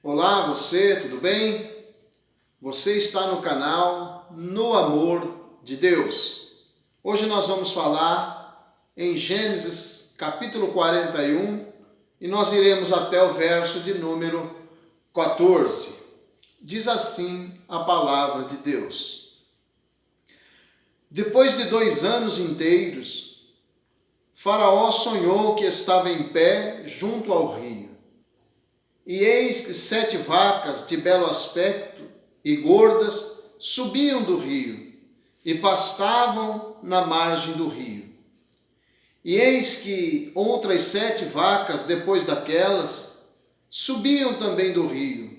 Olá, você, tudo bem? Você está no canal No Amor de Deus. Hoje nós vamos falar em Gênesis capítulo 41 e nós iremos até o verso de número 14. Diz assim a palavra de Deus. Depois de 2 anos inteiros, Faraó sonhou que estava em pé junto ao rio. E eis que 7 vacas de belo aspecto e gordas subiam do rio e pastavam na margem do rio. E eis que outras 7 vacas, depois daquelas, subiam também do rio,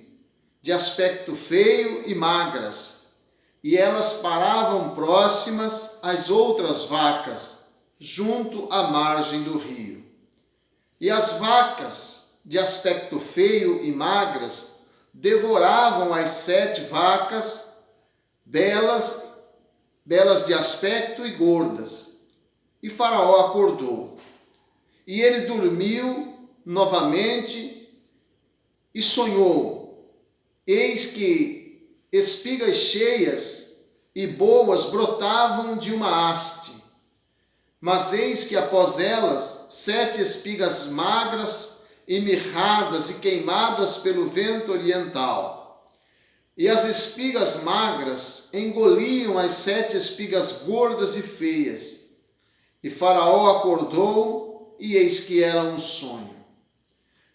de aspecto feio e magras, e elas paravam próximas às outras vacas, junto à margem do rio. E as vacas, de aspecto feio e magras, devoravam as 7 vacas, belas de aspecto e gordas. E Faraó acordou. E ele dormiu novamente e sonhou. Eis que espigas cheias e boas brotavam de uma haste. Mas eis que após elas 7 espigas magras e mirradas e queimadas pelo vento oriental. E as espigas magras engoliam as 7 espigas gordas e feias. E Faraó acordou, e eis que era um sonho.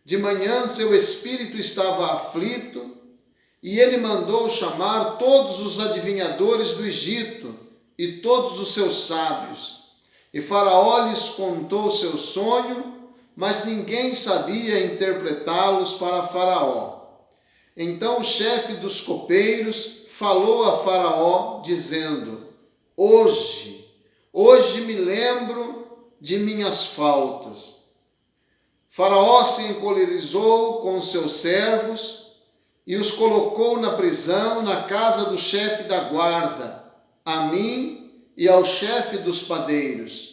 De manhã seu espírito estava aflito, e ele mandou chamar todos os adivinhadores do Egito e todos os seus sábios. E Faraó lhes contou seu sonho, mas ninguém sabia interpretá-los para Faraó. Então o chefe dos copeiros falou a Faraó, dizendo: Hoje me lembro de minhas faltas. Faraó se encolerizou com seus servos e os colocou na prisão na casa do chefe da guarda, a mim e ao chefe dos padeiros.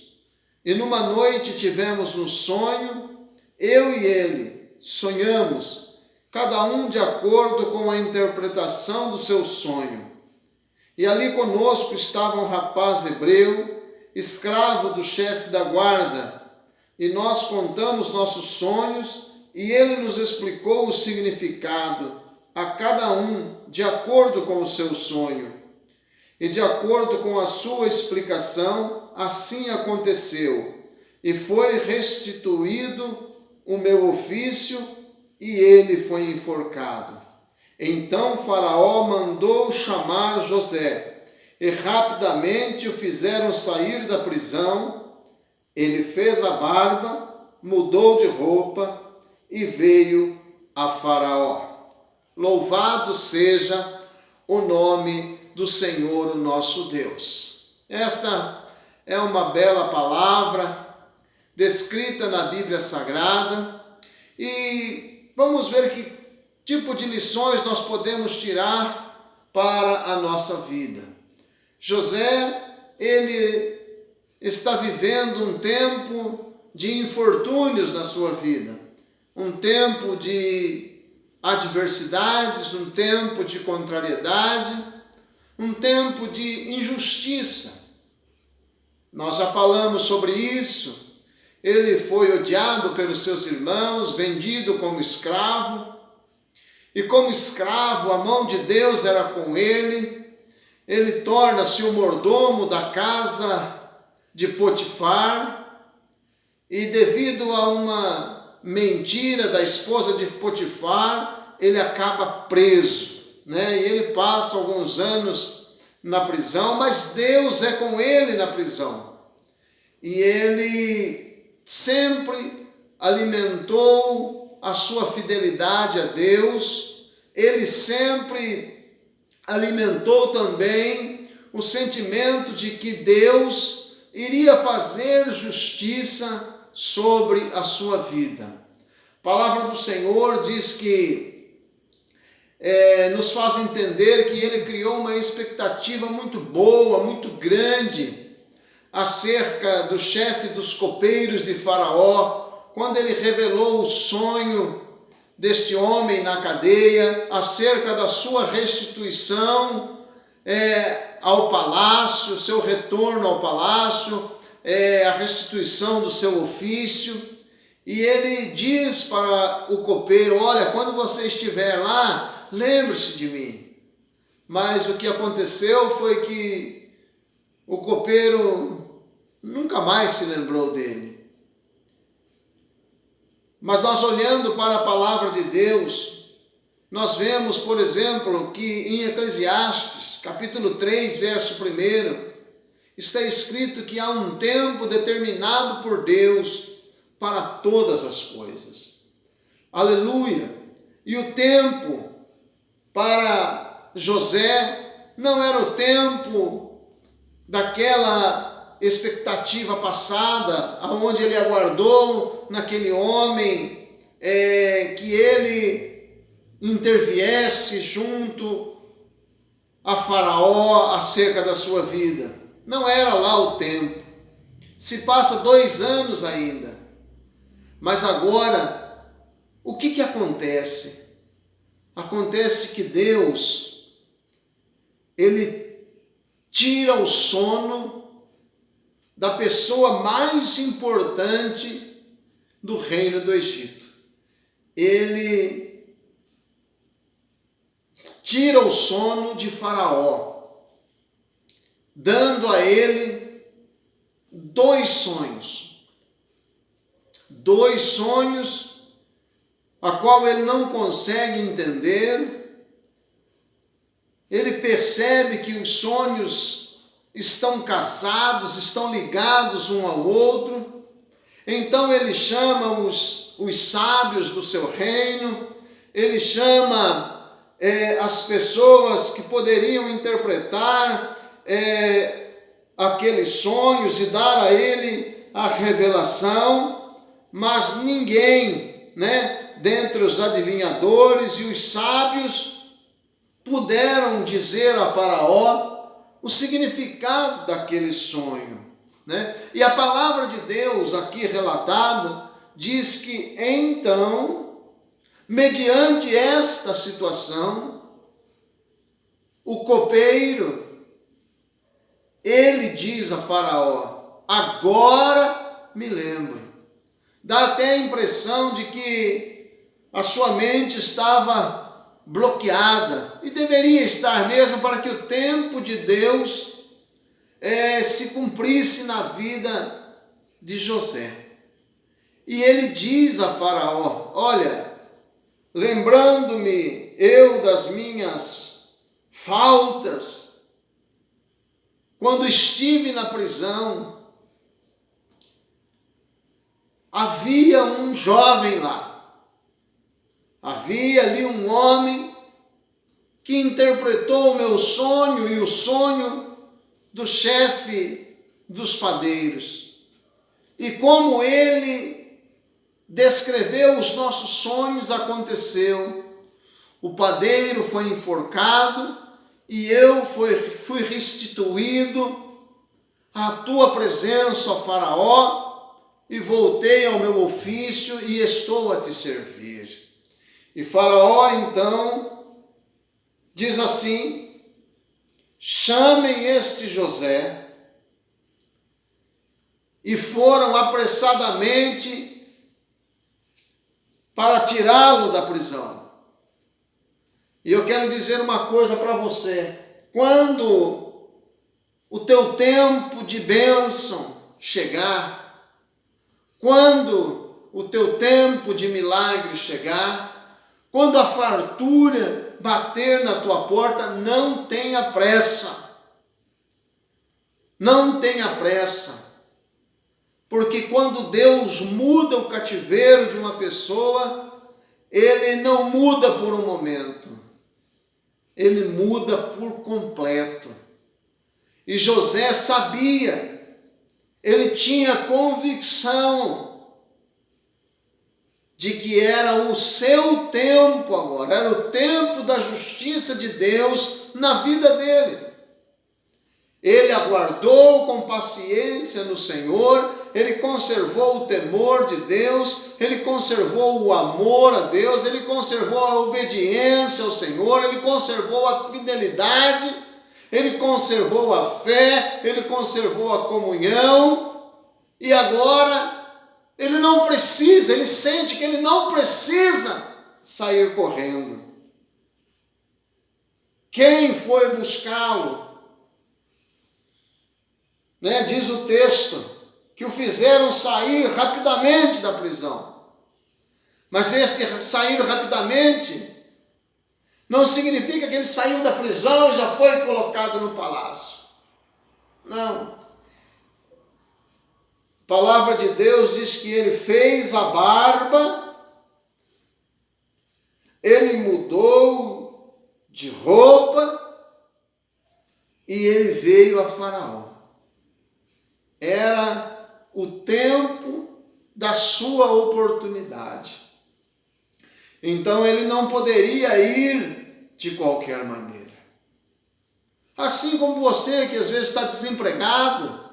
E numa noite tivemos um sonho, eu e ele sonhamos, cada um de acordo com a interpretação do seu sonho. E ali conosco estava um rapaz hebreu, escravo do chefe da guarda, e nós contamos nossos sonhos, e ele nos explicou o significado, a cada um de acordo com o seu sonho. E de acordo com a sua explicação, assim aconteceu, e foi restituído o meu ofício, e ele foi enforcado. Então Faraó mandou chamar José, e rapidamente o fizeram sair da prisão. Ele fez a barba, mudou de roupa, e veio a Faraó. Louvado seja o nome do Senhor, o nosso Deus. Esta é uma bela palavra descrita na Bíblia Sagrada e vamos ver que tipo de lições nós podemos tirar para a nossa vida. José, ele está vivendo um tempo de infortúnios na sua vida, um tempo de adversidades, um tempo de contrariedade, um tempo de injustiça. Nós já falamos sobre isso. Ele foi odiado pelos seus irmãos, vendido como escravo. E como escravo, a mão de Deus era com ele. Ele torna-se o mordomo da casa de Potifar. E devido a uma mentira da esposa de Potifar, ele acaba preso. E ele passa alguns anos na prisão, mas Deus é com ele na prisão. E ele sempre alimentou a sua fidelidade a Deus, ele sempre alimentou também o sentimento de que Deus iria fazer justiça sobre a sua vida. A palavra do Senhor diz que nos faz entender que ele criou uma expectativa muito boa, muito grande acerca do chefe dos copeiros de Faraó, quando ele revelou o sonho deste homem na cadeia, acerca da sua restituição ao palácio, seu retorno ao palácio, a restituição do seu ofício. E ele diz para o copeiro: olha, quando você estiver lá, lembre-se de mim. Mas o que aconteceu foi que o copeiro nunca mais se lembrou dele. Mas nós, olhando para a palavra de Deus, nós vemos, por exemplo, que em Eclesiastes, capítulo 3, verso 1, está escrito que há um tempo determinado por Deus para todas as coisas. Aleluia! E o tempo para José não era o tempo daquela expectativa passada, aonde ele aguardou naquele homem que ele interviesse junto a Faraó acerca da sua vida. Não era lá o tempo. Se passa 2 anos ainda. Mas agora, o que acontece? Acontece que Deus, ele tira o sono da pessoa mais importante do reino do Egito. Ele tira o sono de Faraó, dando a ele 2 sonhos. 2 sonhos a qual ele não consegue entender. Ele percebe que os sonhos estão casados, estão ligados um ao outro. Então ele chama os sábios do seu reino, ele chama as pessoas que poderiam interpretar aqueles sonhos e dar a ele a revelação, mas ninguém, dentre os adivinhadores e os sábios, puderam dizer a Faraó o significado daquele sonho. E a palavra de Deus aqui relatada diz que então, mediante esta situação, o copeiro, ele diz a Faraó: agora me lembro. Dá até a impressão de que a sua mente estava bloqueada, e deveria estar mesmo, para que o tempo de Deus se cumprisse na vida de José. E ele diz a Faraó: olha, lembrando-me eu das minhas faltas, quando estive na prisão, havia um jovem lá. Havia ali um homem que interpretou o meu sonho e o sonho do chefe dos padeiros. E como ele descreveu os nossos sonhos, aconteceu. O padeiro foi enforcado e eu fui restituído à tua presença, ó Faraó, e voltei ao meu ofício e estou a te servir. E Faraó então diz assim: chamem este José. E foram apressadamente para tirá-lo da prisão. E eu quero dizer uma coisa para você: quando o teu tempo de bênção chegar, quando o teu tempo de milagre chegar, quando a fartura bater na tua porta, não tenha pressa. Não tenha pressa. Porque quando Deus muda o cativeiro de uma pessoa, Ele não muda por um momento. Ele muda por completo. E José sabia, ele tinha convicção de que era o seu tempo agora, era o tempo da justiça de Deus na vida dele. Ele aguardou com paciência no Senhor, ele conservou o temor de Deus, ele conservou o amor a Deus, ele conservou a obediência ao Senhor, ele conservou a fidelidade, ele conservou a fé, ele conservou a comunhão, e agora ele não precisa, ele sente que ele não precisa sair correndo. Quem foi buscá-lo? Diz o texto que o fizeram sair rapidamente da prisão. Mas este sair rapidamente não significa que ele saiu da prisão e já foi colocado no palácio. Não. A palavra de Deus diz que ele fez a barba, ele mudou de roupa e ele veio a Faraó. Era o tempo da sua oportunidade. Então ele não poderia ir de qualquer maneira. Assim como você que às vezes está desempregado,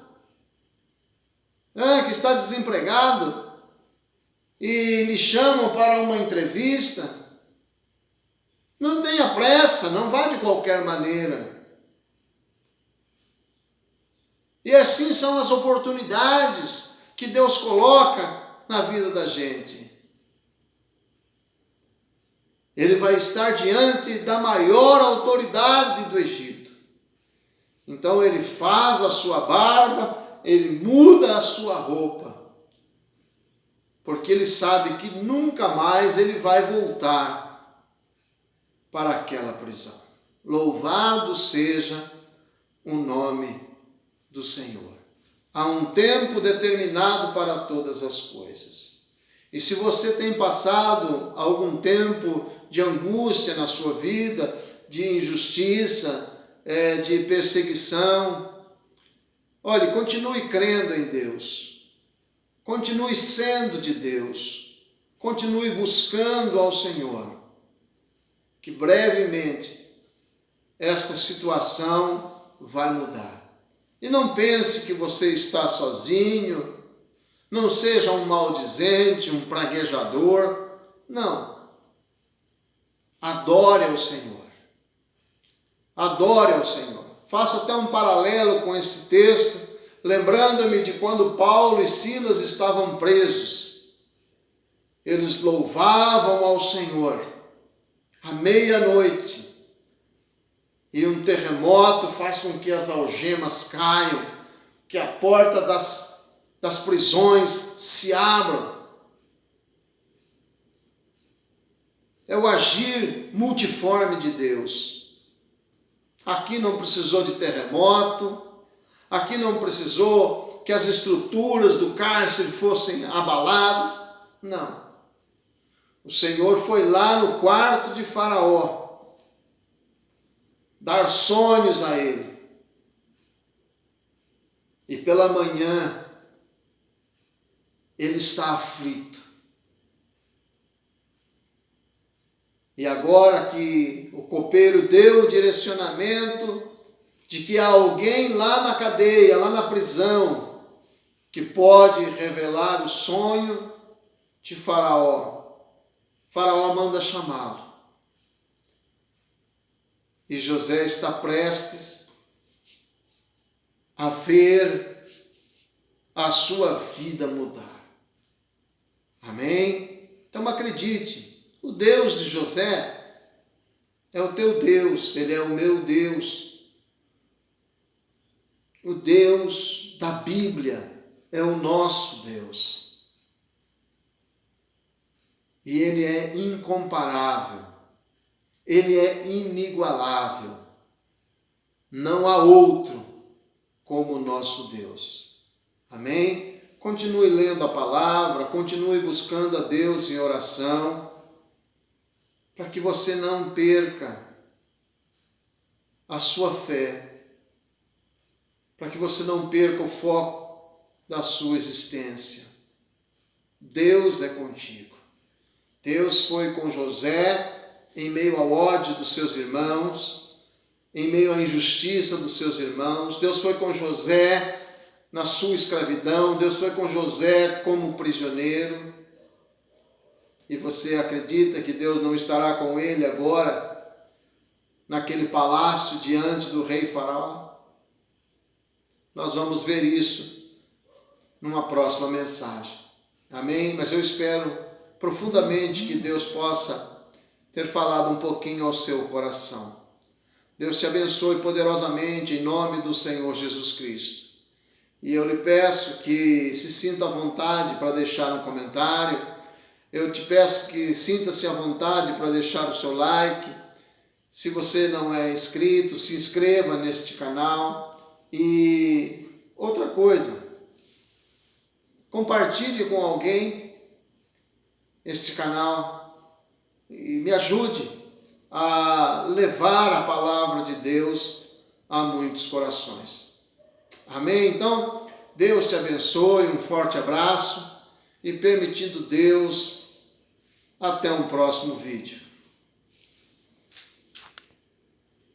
e lhe chamam para uma entrevista, não tenha pressa, não vá de qualquer maneira. E assim são as oportunidades que Deus coloca na vida da gente. Ele vai estar diante da maior autoridade do Egito. Então ele faz a sua barba, ele muda a sua roupa, porque ele sabe que nunca mais ele vai voltar para aquela prisão. Louvado seja o nome do Senhor. Há um tempo determinado para todas as coisas. E se você tem passado algum tempo de angústia na sua vida, de injustiça, de perseguição, olhe, continue crendo em Deus. Continue sendo de Deus. Continue buscando ao Senhor. Que brevemente esta situação vai mudar. E não pense que você está sozinho, não seja um maldizente, um praguejador. Não. Adore ao Senhor. Adore ao Senhor. Faço até um paralelo com esse texto, lembrando-me de quando Paulo e Silas estavam presos. Eles louvavam ao Senhor à meia-noite. E um terremoto faz com que as algemas caiam, que a porta das prisões se abram. É o agir multiforme de Deus. Aqui não precisou de terremoto, aqui não precisou que as estruturas do cárcere fossem abaladas. Não. O Senhor foi lá no quarto de Faraó, dar sonhos a ele. E pela manhã, ele está aflito. E agora que o copeiro deu o direcionamento de que há alguém lá na cadeia, lá na prisão, que pode revelar o sonho de Faraó, Faraó manda chamá-lo. E José está prestes a ver a sua vida mudar. Amém? Então acredite, o Deus de José é o teu Deus, ele é o meu Deus. O Deus da Bíblia é o nosso Deus. E ele é incomparável. Ele é inigualável. Não há outro como o nosso Deus. Amém? Continue lendo a palavra, continue buscando a Deus em oração, para que você não perca a sua fé, para que você não perca o foco da sua existência. Deus é contigo. Deus foi com José em meio ao ódio dos seus irmãos, em meio à injustiça dos seus irmãos. Deus foi com José na sua escravidão, Deus foi com José como prisioneiro, e você acredita que Deus não estará com ele agora, naquele palácio diante do rei Faraó? Nós vamos ver isso numa próxima mensagem. Amém? Mas eu espero profundamente que Deus possa ter falado um pouquinho ao seu coração. Deus te abençoe poderosamente em nome do Senhor Jesus Cristo. E eu lhe peço que se sinta à vontade para deixar um comentário. Eu te peço que sinta-se à vontade para deixar o seu like. Se você não é inscrito, se inscreva neste canal. E outra coisa, compartilhe com alguém este canal e me ajude a levar a palavra de Deus a muitos corações. Amém? Então, Deus te abençoe, um forte abraço e, permitindo Deus, até um próximo vídeo.